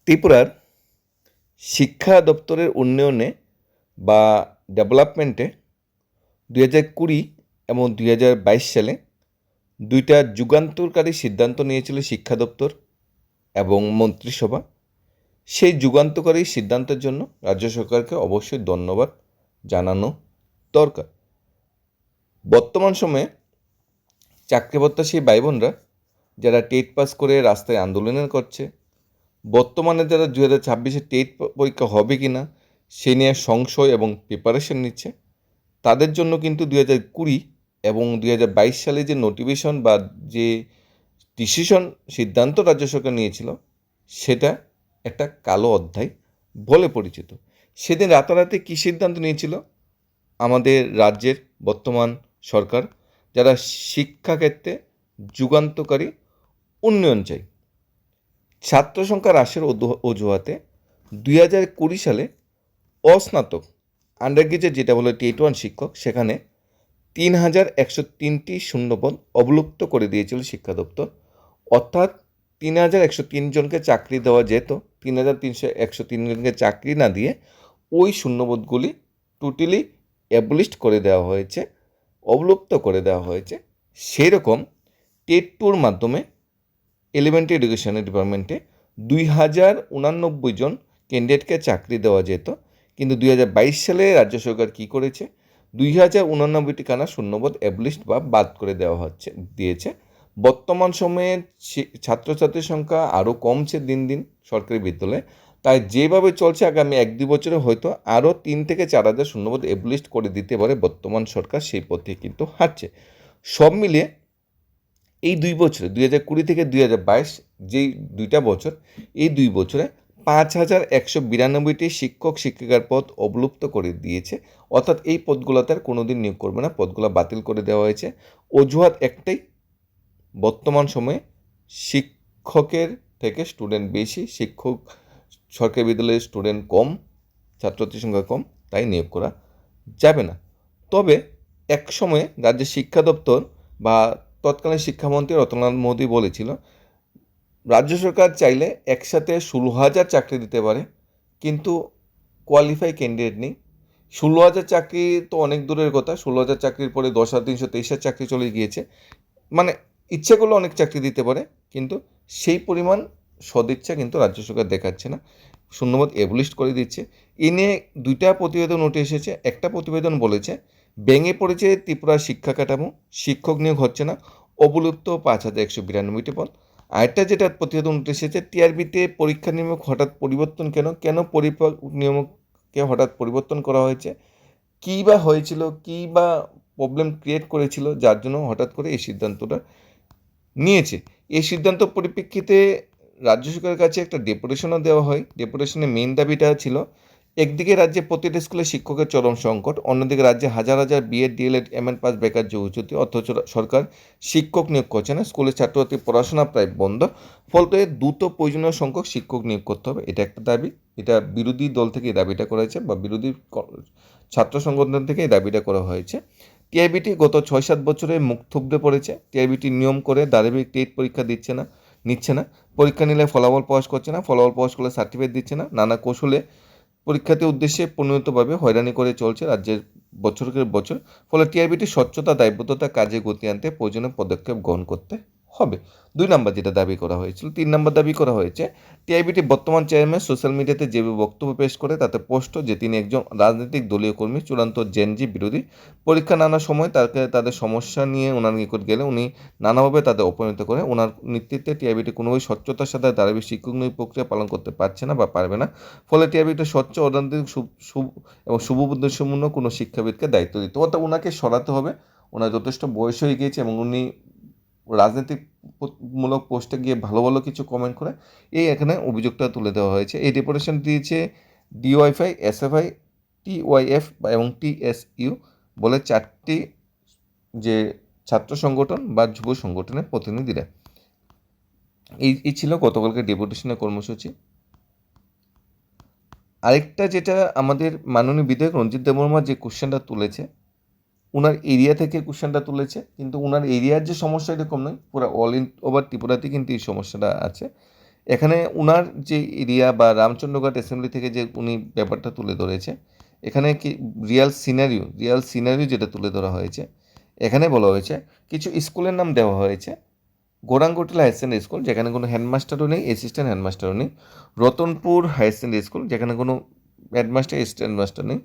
ত্রিপুরার শিক্ষা দপ্তরের উন্নয়নে বা ডেভেলপমেন্টে 2020 এবং 2022 সালে দুইটা যুগান্তকারী সিদ্ধান্ত নিয়েছিল শিক্ষা দপ্তর এবং মন্ত্রিসভা। সেই যুগান্তকারী সিদ্ধান্তের জন্য রাজ্য সরকারকে অবশ্যই ধন্যবাদ জানানো দরকার। বর্তমান সময়ে চাকরি প্রত্যাশী ভাই বোনরা যারা টেট পাস করে রাস্তায় আন্দোলন করছে, বর্তমানে যারা 2026-এ টেট পরীক্ষা হবে কি না সে নিয়ে সংশয় এবং প্রিপারেশন নিচ্ছে, তাদের জন্য কিন্তু 2020 এবং 2022 সালে যে নোটিফিকেশন বা যে ডিসিশন সিদ্ধান্ত রাজ্য সরকার নিয়েছিল সেটা একটা কালো অধ্যায় বলে পরিচিত। সেদিন রাতারাতি কী সিদ্ধান্ত নিয়েছিল আমাদের রাজ্যের বর্তমান সরকার, যারা শিক্ষাক্ষেত্রে যুগান্তকারী উন্নয়ন চাই। ছাত্র সংখ্যা হ্রাসের অজুহাতে 2020 সালে অস্নাতক আন্ডার গ্রেজুয়েট যেটা বলে টেট 1 শিক্ষক, সেখানে 3103টি শূন্যপদ অবলুপ্ত করে দিয়েছিল শিক্ষা দপ্তর। অর্থাৎ 3103 জনকে চাকরি দেওয়া যেত, 3301 জনকে চাকরি না দিয়ে ওই শূন্যপদগুলি টোটালি অ্যাবলিস্ট করে দেওয়া হয়েছে, অবলুপ্ত করে দেওয়া হয়েছে। সেরকম টেট 2-র মাধ্যমে এলিমেন্টারি এডুকেশনের ডিপার্টমেন্টে 2089 জন ক্যান্ডিডেটকে চাকরি দেওয়া যেত, কিন্তু 2022 সালে রাজ্য সরকার কী করেছে, 2089টি খানা শূন্যপদ অ্যাবলিস্ট বা বাদ করে দিয়েছে। বর্তমান সময়ে ছাত্রছাত্রীর সংখ্যা আরও কমছে দিন দিন সরকারি বিদ্যালয়ে, তাই যেভাবে চলছে আগামী 1-2 বছরে হয়তো আরও 3 থেকে 4 হাজার শূন্যপদ অ্যাবলিস্ট করে দিতে পারে বর্তমান সরকার, সেই পথে কিন্তু হাঁটছে। সব মিলিয়ে এই 2 বছরে 2020 থেকে 2022 যেই 2টা বছর, এই 2 বছরে 5192টি শিক্ষক শিক্ষিকার পদ অবলুপ্ত করে দিয়েছে। অর্থাৎ এই পদগুলোতে আর কোনো দিন নিয়োগ করবে না, পদগুলো বাতিল করে দেওয়া হয়েছে। অজুহাত একটাই, বর্তমান সময়ে শিক্ষকের থেকে স্টুডেন্ট বেশি, সরকারি বিদ্যালয়ের স্টুডেন্ট কম, ছাত্রছাত্রীর সংখ্যা কম, তাই নিয়োগ করা যাবে না। তবে এক সময়ে রাজ্যের শিক্ষা দপ্তর বা তৎকালীন শিক্ষামন্ত্রী রতনলাল মোদী বলেছিল রাজ্য সরকার চাইলে একসাথে 16,000 চাকরি দিতে পারে, কিন্তু কোয়ালিফাই ক্যান্ডিডেট নেই। 16,000 চাকরি তো অনেক দূরের কথা, 16,000 চাকরির পরে 10,323 চাকরি চলে গিয়েছে। মানে ইচ্ছে করলে অনেক চাকরি দিতে পারে, কিন্তু সেই পরিমাণ সদিচ্ছা কিন্তু রাজ্য সরকার দেখাচ্ছে না, শূন্যপদ অ্যাবলিস্ট করে দিচ্ছে। এ নিয়ে 2টা প্রতিবেদন উঠে এসেছে। একটা প্রতিবেদন বলেছে ভেঙে পড়েছে ত্রিপুরার শিক্ষা কাঠামো, শিক্ষক নিয়োগ হচ্ছে না, অবলুপ্ত 5192টি পদ। আরেকটা যেটা প্রতিবেদন উঠে এসেছে, টিআরবিতে পরীক্ষা নিয়মক হঠাৎ পরিবর্তন কেন নিয়মকে হঠাৎ পরিবর্তন করা হয়েছে, কী বা হয়েছিল, কী বা প্রবলেম ক্রিয়েট করেছিল যার জন্য হঠাৎ করে এই সিদ্ধান্তটা নিয়েছে। এই সিদ্ধান্ত পরিপ্রেক্ষিতে রাজ্য সরকারের কাছে একটা ডেপুটেশনও দেওয়া হয়। ডেপুটেশনের মেইন দাবিটা ছিল, একদিকে রাজ্যে প্রতিটি স্কুলে শিক্ষকের চরম সংকট, অন্যদিকে রাজ্যে হাজার হাজার বিএড ডিএলএড এমএড পাস বেকার যুবতী, অথচ সরকার শিক্ষক নিয়োগ করছে না। স্কুলের ছাত্রছাত্রীর পড়াশোনা প্রায় বন্ধ, ফলে দ্রুত প্রয়োজনীয় সংখ্যক শিক্ষক নিয়োগ করতে হবে। এটা একটা দাবি, এটা বিরোধী দল থেকে এই দাবিটা করা হয়েছে বা বিরোধী ছাত্র সংগঠন থেকে এই দাবিটা করা হয়েছে। টিআইবিটি গত 6-7 বছরে মুখ থুবড়ে পড়েছে। টিআইবিটি নিয়ম করে দাঁড়াবে টেট পরীক্ষা নিচ্ছে না, পরীক্ষা নিলে ফলাফল প্রকাশ করছে না, ফলাফল প্রকাশ করলে সার্টিফিকেট দিচ্ছে না, নানা কৌশলে পরীক্ষার্থীর উদ্দেশ্যে পরিণতভাবে হয়রানি করে চলছে রাজ্যের বছরের বছর। ফলে টিআইবিটির স্বচ্ছতা দায়বদ্ধতা কাজে গতি আনতে প্রয়োজনীয় পদক্ষেপ গ্রহণ করতে হবে। 2 নম্বর যেটা দাবি করা হয়েছিল। 3 নম্বর দাবি করা হয়েছে, টিআইবিটি বর্তমান চেয়ারম্যান সোশ্যাল মিডিয়াতে যেভাবে বক্তব্য পেশ করে তাতে স্পষ্ট যে তিনি একজন রাজনৈতিক দলীয় কর্মী, চূড়ান্ত জেনজি বিরোধী। পরীক্ষা নানা সময় তাদের সমস্যা নিয়ে ওনার নিকট গেলে উনি নানাভাবে তাদের অপমানিত করে। ওনার নেতৃত্বে টিআইবিটি কোনোভাবেই স্বচ্ছতার সাথে ধারাবাহিক শিক্ষক নিয়োগ প্রক্রিয়া পালন করতে পারছে না বা পারবে না। ফলে টিআইবিটি স্বচ্ছ অরাজনৈতিক এবং শুভবুদ্ধিসম্পন্ন কোনো শিক্ষাবিদকে দায়িত্ব দিতে, অর্থাৎ ওনাকে সরাতে হবে। ওনার যথেষ্ট বয়স হয়ে গিয়েছে এবং উনি রাজনীতিমূলক পোস্টে গিয়ে ভালো ভালো কিছু কমেন্ট করে, এই এখানে অভিযোগটা তুলে দেওয়া হয়েছে। এই ডেপুটেশন দিয়েছে ডিওয়াইফআই, এসএফআই, টিওয়াইএফ এবং টিএসইউ বলে 4টি যে ছাত্র সংগঠন বা যুব সংগঠনের প্রতিনিধিরা। এই ছিল গতকালকে ডেপুটেশনের কর্মসূচি। আরেকটা যেটা আমাদের মাননীয় বিধায়ক রঞ্জিত দেববর্মা যে কোশ্চেনটা তুলেছে, ওনার এরিয়া থেকে কোশ্চেনটা তুলেছে, কিন্তু ওনার এরিয়ার যে সমস্যা এরকম নয়, পুরো অল ওভার ত্রিপুরাতে কিন্তু এই সমস্যাটা আছে। এখানে উনার যে এরিয়া বা রামচন্দ্রঘাট অ্যাসেম্বলি থেকে যে উনি ব্যাপারটা তুলে ধরেছে, এখানে কি রিয়াল সিনারিও যেটা তুলে ধরা হয়েছে, এখানে বলা হয়েছে কিছু স্কুলের নাম দেওয়া হয়েছে। গোরাঙ্গটিলা হায়ার সেকেন্ডারি স্কুল, যেখানে কোনো হেডমাস্টারও নেই, অ্যাসিস্ট্যান্ট হেডমাস্টারও নেই। রতনপুর হায়ার সেকেন্ডারি স্কুল, যেখানে কোনো হেডমাস্টার অ্যাসিস্ট্যান্ট হেডমাস্টার নেই।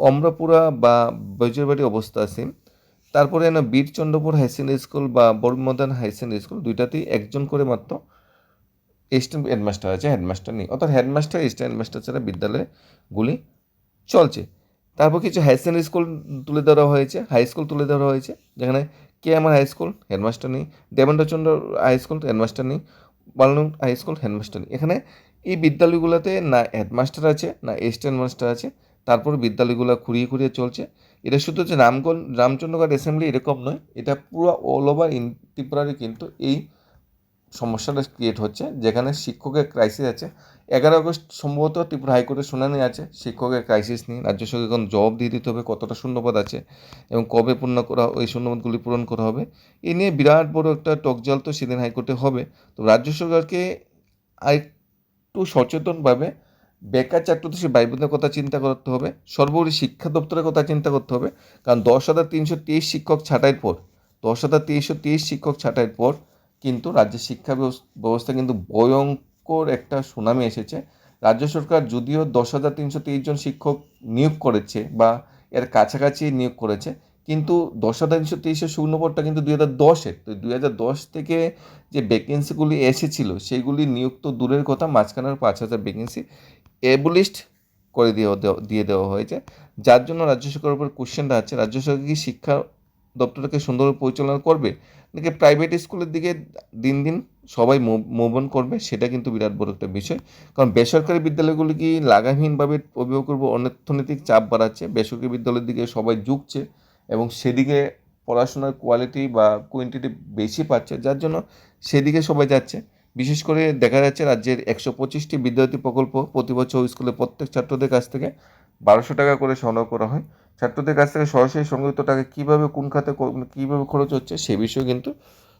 অমরাপুরা বা বৈজরবাড়ি অবস্থাসীন। তারপরে বীরচন্দ্রপুর হায়ার সেকেন্ডারি স্কুল বা বর্মদান হায়ার সেকেন্ডারি স্কুল, দুইটাতেই একজন করে মাত্র অ্যাসিস্ট্যান্ট হেডমাস্টার আছে, হেডমাস্টার নেই। অর্থাৎ হেডমাস্টার অ্যাসিস্ট্যান্ট হেডমাস্টার ছাড়া বিদ্যালয়গুলি চলছে। তারপর কিছু হায়ার সেকেন্ডারি স্কুল তুলে ধরা হয়েছে, হাই স্কুল তুলে ধরা হয়েছে, যেখানে কে আমার হাই স্কুল, হেডমাস্টার নেই। দেবেন্দ্রচন্দ্র হাই স্কুল, হেডমাস্টার নেই। বালনু হাই স্কুল, হেডমাস্টার নেই। এখানে এই বিদ্যালয়গুলোতে না হেডমাস্টার আছে না অ্যাসিস্ট্যান্ট মাস্টার আছে। তারপর বিদ্যালয়গুলো খুঁড়িয়ে খুঁড়িয়ে চলছে। এটা শুধু যে রামচন্দ্রঘাট অ্যাসেম্বলি এরকম নয়, এটা পুরো অল ওভার ত্রিপুরারই কিন্তু এই সমস্যাটা ক্রিয়েট হচ্ছে, যেখানে শিক্ষকের ক্রাইসিস আছে। 11 আগস্ট সম্ভবত ত্রিপুরা হাইকোর্টের শুনানি আছে শিক্ষকের ক্রাইসিস নিয়ে। রাজ্য সরকারকে এখন জবাব দিয়ে দিতে হবে কতটা শূন্যপদ আছে এবং কবে পূর্ণ করা ওই শূন্যপদগুলি পূরণ করা হবে। এ নিয়ে বিরাট বড় একটা টকজল তো সেদিন হাইকোর্টে হবে। তো রাজ্য সরকারকে আরেকটু সচেতনভাবে বেকার ছাত্রছাত্রী ভাই বোনদের কথা চিন্তা করতে হবে, সর্বোপরি শিক্ষা দপ্তরের কথা চিন্তা করতে হবে। কারণ 10,323 শিক্ষক ছাঁটাইয়ের পর 10,323 শিক্ষক ছাঁটাইয়ের পর কিন্তু রাজ্যের শিক্ষা ব্যবস্থা কিন্তু ভয়ঙ্কর একটা সুনামি এসেছে। রাজ্য সরকার যদিও 10,323 জন শিক্ষক নিয়োগ করেছে বা এর কাছাকাছি নিয়োগ করেছে, কিন্তু 10,323-এর শূন্যপদটা কিন্তু 2010-এর। তো 2010 থেকে যে ভ্যাকেন্সিগুলি এসেছিল সেইগুলি নিয়োগ তো দূরের কথা, মাঝখানের 5,000 ভ্যাকেন্সি এবলিস্ট করে দিয়ে দেওয়া হয়েছে। যার জন্য রাজ্য সরকারের উপর কোশ্চেনটা আছে, রাজ্য সরকার কি শিক্ষা দপ্তরকে সুন্দরভাবে পরিচালনা করবে নাকি প্রাইভেট স্কুলের দিকে দিন দিন সবাই মুভ অন করবে, সেটা কিন্তু বিরাট বড় একটা বিষয়। কারণ বেসরকারি বিদ্যালয়গুলি কি লাগামহীনভাবে অভিভাবকের উপর অর্থনৈতিক চাপ বাড়াচ্ছে, বেসরকারি বিদ্যালয়ের দিকে সবাই ঝুঁকছে এবং সেদিকে পড়াশোনার কোয়ালিটি বা কোয়ান্টিটি বেশি পাচ্ছে, যার জন্য সেদিকে সবাই যাচ্ছে। বিশেষ করে দেখা যাচ্ছে রাজ্যের 125টি বিদ্যার্থী প্রকল্প প্রতি বছর স্কুলে প্রত্যেক ছাত্রদের কাছ থেকে 1200 টাকা করে সংগ্রহ করা হয়। ছাত্রদের কাছ থেকে সরাসরি সংগৃহীত টাকা কীভাবে কোন খাতে কীভাবে খরচ হচ্ছে সে বিষয়ে কিন্তু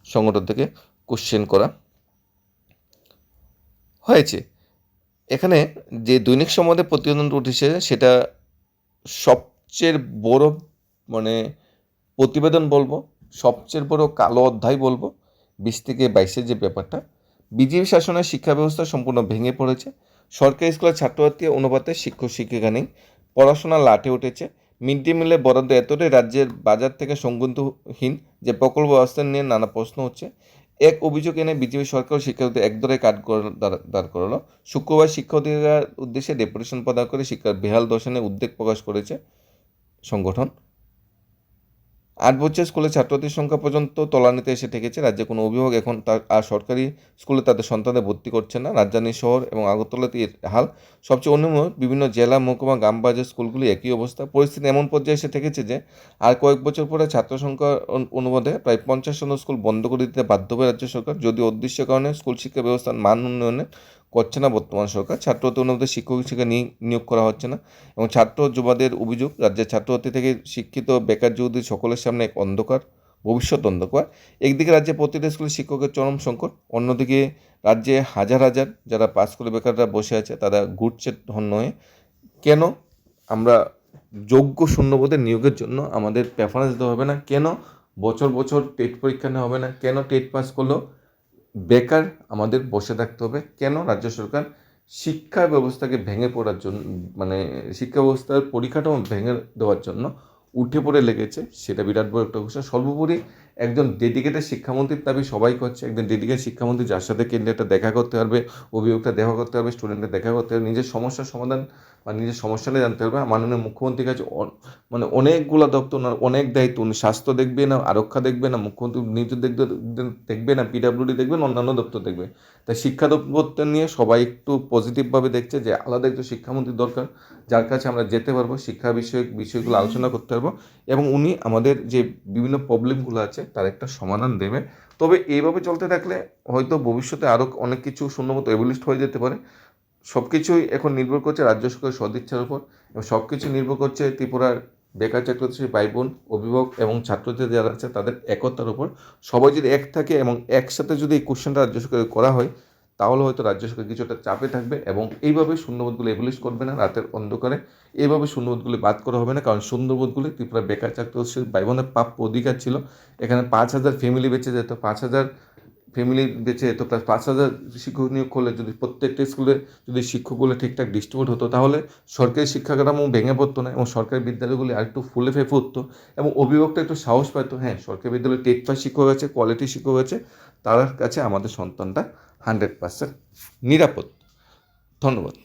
সংগঠন থেকে কোশ্চেন করা হয়েছে। এখানে যে দৈনিক সম্বন্ধে প্রতিবেদনটা উঠেছে সেটা সবচেয়ে বড় মানে প্রতিবেদন বলবো, সবচেয়ে বড় কালো অধ্যায় বলবো। 20 থেকে 22-এর যে ব্যাপারটা, বিজেপি শাসনের শিক্ষা ব্যবস্থা সম্পূর্ণ ভেঙে পড়েছে। সরকারি স্কুলের ছাত্রছাত্রী অনুপাতে শিক্ষক শিক্ষিকা নেই, পড়াশোনা লাটে উঠেছে। মিড ডে মিলের বরাদ্দ এতটাই রাজ্যের বাজার থেকে সংগঠনহীন যে প্রকল্প ব্যবস্থা নিয়ে নানা প্রশ্ন হচ্ছে। এক অভিযোগ এনে বিজেপি সরকার শিক্ষকদের একদরে কাঠ দাঁড় করালো। শুক্রবার শিক্ষকদের উদ্দেশ্যে ডেপুটেশন প্রদান করে শিক্ষার বেহাল দশা নিয়ে উদ্বেগ প্রকাশ করেছে সংগঠন। 8 বছর স্কুলের ছাত্রছাত্রীর সংখ্যা পর্যন্ত তলানিতে এসে ঠেকেছে। রাজ্যে কোনো অভিভাবক এখন আর সরকারি স্কুলে তাদের সন্তানদের ভর্তি করছে না। রাজধানী শহর এবং আগরতলাতে এর হাল। সবচেয়ে অন্যতম বিভিন্ন জেলা, মহকুমা, গ্রাম বাজার স্কুলগুলি একই অবস্থা। পরিস্থিতি এমন পর্যায়ে এসে ঠেকেছে যে আর কয়েক বছর পরে ছাত্র সংখ্যা অনুপাতে প্রায় 50 স্কুল বন্ধ করে দিতে বাধ্য হবে রাজ্য সরকার। যদিও অদৃশ্য কারণে স্কুল শিক্ষা ব্যবস্থার মান উন্নয়নে করছে না বর্তমান সরকার। ছাত্রছাত্রী অনুপাতে শিক্ষক শিক্ষা নিয়োগ করা হচ্ছে না এবং ছাত্র যুবাদের অভিযোগ রাজ্যের ছাত্রছাত্রী থেকে শিক্ষিত বেকার যুবতী সকলের সামনে এক অন্ধকার, ভবিষ্যৎ অন্ধকার। একদিকে রাজ্যে প্রতিটা স্কুলে শিক্ষকের চরম সংকট, অন্যদিকে রাজ্যে হাজার হাজার যারা পাস করে বেকাররা বসে আছে তারা ঘুরছে ধন্য হয়ে। কেন আমরা যোগ্য শূন্যপদের নিয়োগের জন্য আমাদের প্রেফারেন্স দেওয়া হবে না? কেন বছর বছর টেট পরীক্ষা নেওয়া হবে না? কেন টেট পাস করলেও বেকার আমাদের বসে থাকতে হবে? কেন রাজ্য সরকার শিক্ষা ব্যবস্থাকে ভেঙে পড়ার জন্য শিক্ষা ব্যবস্থার পরিকাঠামো ভেঙে দেওয়ার জন্য উঠে পড়ে লেগেছে, সেটা বিরাট বড় একটা বিষয়। সর্বোপরি একজন ডেডিকেটেড শিক্ষামন্ত্রীর দাবি সবাই করছে, একজন ডেডিকেটেড শিক্ষামন্ত্রী যার সাথে ক্যান্ডিডেটটা দেখা করতে পারবে, অভিভাবকটা দেখা করতে হবে, স্টুডেন্টরা দেখা করতে হবে, নিজের সমস্যার সমাধান বা নিজের সমস্যাটা জানতে পারবে। মাননীয় মুখ্যমন্ত্রীর কাছে অনেকগুলো দপ্তর, অনেক দায়িত্ব। উনি স্বাস্থ্য দেখবে না, আরক্ষা দেখবে না, মুখ্যমন্ত্রী নিজে দেখবে না, পিডাব্লিউডি দেখবে না, অন্যান্য দপ্তর দেখবে। তাই শিক্ষা দপ্তর নিয়ে সবাই একটু পজিটিভভাবে দেখছে যে আলাদা একটু শিক্ষামন্ত্রী দরকার, যার কাছে আমরা যেতে পারবো, শিক্ষা বিষয়গুলো আলোচনা করতে পারবো এবং উনি আমাদের যে বিভিন্ন প্রবলেমগুলো আছে তার একটা সমাধান দেবে। তবে এইভাবে চলতে থাকলে হয়তো ভবিষ্যতে আরও অনেক কিছু শূন্যমতো এভলিস্ট হয়ে যেতে পারে। সব কিছুই এখন নির্ভর করছে রাজ্য সরকারের সদিচ্ছার উপর এবং সব কিছু নির্ভর করছে ত্রিপুরার বেকার ছাত্রছাত্রী ভাই বোন, অভিভাবক এবং ছাত্রছাত্রী যারা আছে তাদের একতার উপর। সবাই যদি এক থাকে এবং একসাথে যদি এই কোশ্চেনটা রাজ্য সরকার করা হয়, তাহলে হয়তো রাজ্য সরকার কিছুটা চাপে থাকবে এবং এইভাবে শূন্যপদগুলো এভলিশ করবে না রাতের অন্ধকারে, এইভাবে শূন্যপদগুলি বাদ করা হবে না, কারণ শূন্যপদগুলি ত্রিপুরা বেকার ছাত্রছাত্রীর ভাই বোনের প্রাপ্য অধিকার ছিল। এখানে 5,000 ফ্যামিলি বেঁচে যেত, 5,000 ফ্যামিলি বেঁচে যেত, প্লাস 5,000 শিক্ষক নিয়োগ করলে যদি প্রত্যেকটা স্কুলে যদি শিক্ষকগুলো ঠিকঠাক ডিস্ট্রিবিউট হতো, তাহলে সরকারি শিক্ষা কাঠামো ভেঙে পড়তো না এবং সরকারি বিদ্যালয়গুলি আরেকটু ফুলে ফেঁপে উঠতো এবং অভিভাবকটা একটু সাহস পাইতো, হ্যাঁ সরকারি বিদ্যালয়ে টেট পাস শিক্ষক আছে, কোয়ালিটি শিক্ষক আছে, তার কাছে আমাদের সন্তানটা 100% নিরাপদ। ধন্যবাদ।